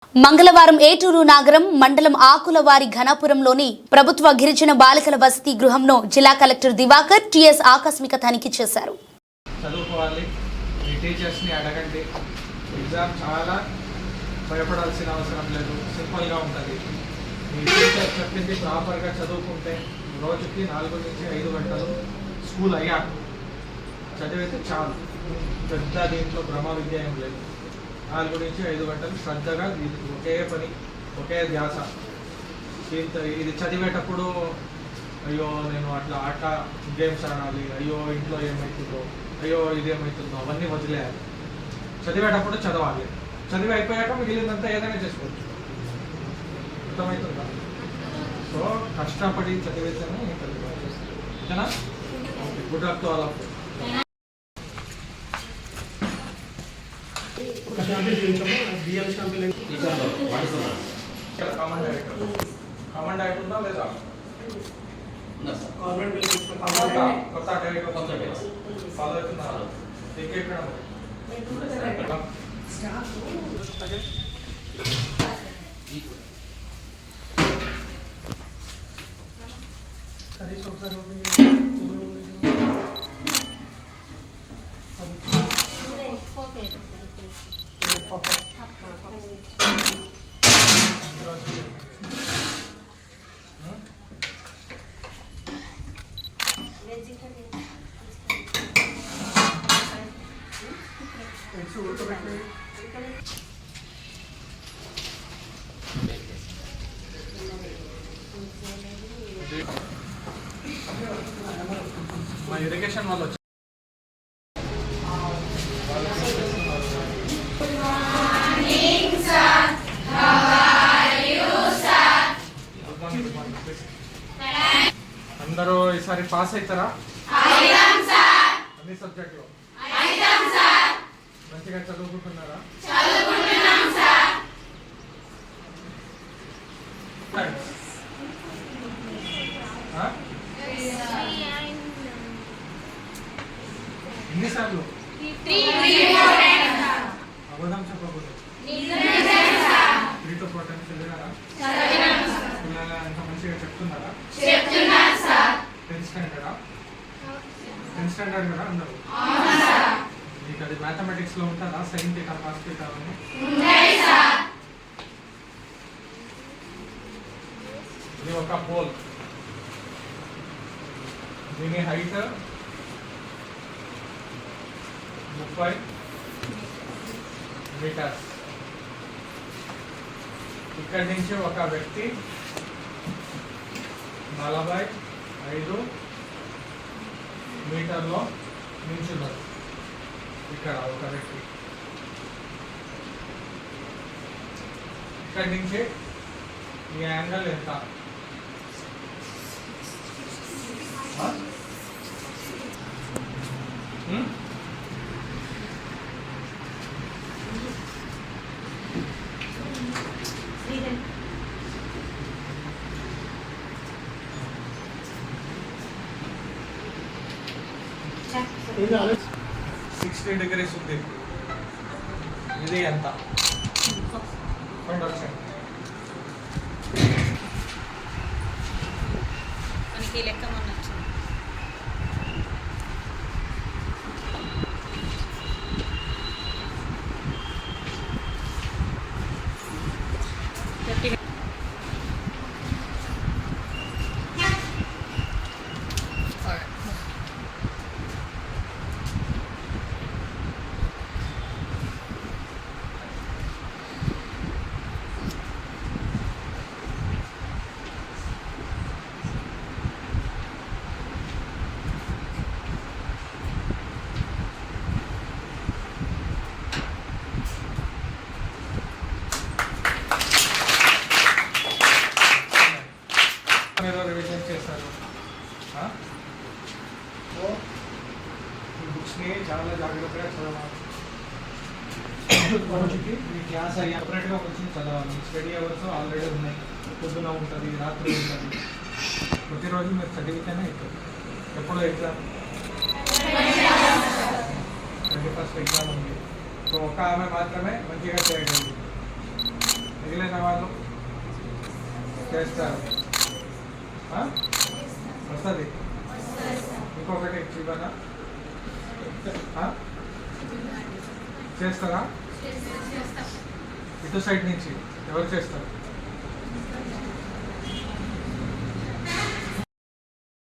మంగళవారం ఏటూరు నాగరం మండలం ఆకులవారి ఘనపురంలోని ప్రభుత్వ గిరిజన బాలికల వసతి గృహంను జిల్లా కలెక్టర్ దివాకర్ టిఎస్ ఆకస్మిక తనిఖీ చేశారు. చదువుకోవాలి, మీ టీచర్స్ని అడగండి. ఎగ్జామ్ చాలా భయపడాల్సిన అవసరం లేదు, సింపుల్గా ఉంటుంది. మీ టీచర్ చెప్పింది ప్రాపర్గా చదువుకుంటే రోజుకి 4 నుంచి 5 గంటలు స్కూల్ అయ్యాక చదివితే చాలు. పెద్ద దీంట్లో బ్రహ్మ విద్య ఏం లేదు. 4 నుంచి 5 గంటలు శ్రద్ధగా ఒకే పని, ఒకే ధ్యాస. ఇది చదివేటప్పుడు అయ్యో నేను అట్లా గేమ్స్ ఆడాలి, అయ్యో ఇంట్లో ఏమవుతుందో, అయ్యో ఇదేమవుతుందో అవన్నీ వదిలేయాలి. చదివేటప్పుడు చదవాలి, చదివి అయిపోయాక మిగిలినంతా ఏదైనా చేసుకోవచ్చు. అర్థమవుతుందా? సో కష్టపడి చదివేతేనే ఓకేనా? Okay, good luck to all of you. Common director ఉందా లేదా? కొత్త డైరెక్టర్ ఫాలో అవుతున్నారు. మా ఇరిగేషన్ వాళ్ళు వచ్చారు. అందరూ ఈసారి పాస్ అవుతారా? అన్ని సబ్జెక్టులో మంచిగా చదువుకుంటున్నారా? ఎన్నిసార్లు అబద్ధం చెప్పకూడదు. 3 to 4 times చదివారా? పిల్లలు ఎంత మంచిగా చెప్తున్నారా? 10th స్టాండర్డ్ కదా అందరూ? మీకు అది మ్యాథమెటిక్స్ లో ఉంటుందా? సైన్ థీటా కాస్ థీటా అని ఇది ఒక పోల్. దీని హైట్ 30 మీటర్స్. ఇక్కడి నుంచి ఒక వ్యక్తి 45 మీటర్లో నిల్చున్నారు. ఇక్కడ ఒక వ్యక్తి ఇక్కడి నుంచి ఈ యాంగిల్ ఎంత? ఇది 60 degrees ఉంది. ఇది ఎంత? 100%. మనకి లెక్క మనొచ్చు. రివిజన్ చేశారు. సో ఈ బుక్స్ని చాలా జాగ్రత్తగా చదవాలి. రోజుకి మీ క్లాస్ అయ్యి సపరేట్గా వచ్చి చదవాలి. స్టడీ అవర్స్ ఆల్రెడీ ఉన్నాయి. పొద్దున ఉంటుంది, రాత్రి ఉంటుంది. ప్రతిరోజు మీరు చదివితేనే అవుతుంది. ఎప్పుడో ఎగ్జామ్ 21st ఎగ్జామ్ ఉంది. సో ఒక ఆమె మాత్రమే మంచిగా చేయగలిగింది. మిగిలిన వాళ్ళు చేస్తారు. వస్తుంది. ఇంకొకటి జీవన చేస్తారా? ఇటు సైడ్ నుంచి ఎవరు చేస్తారు?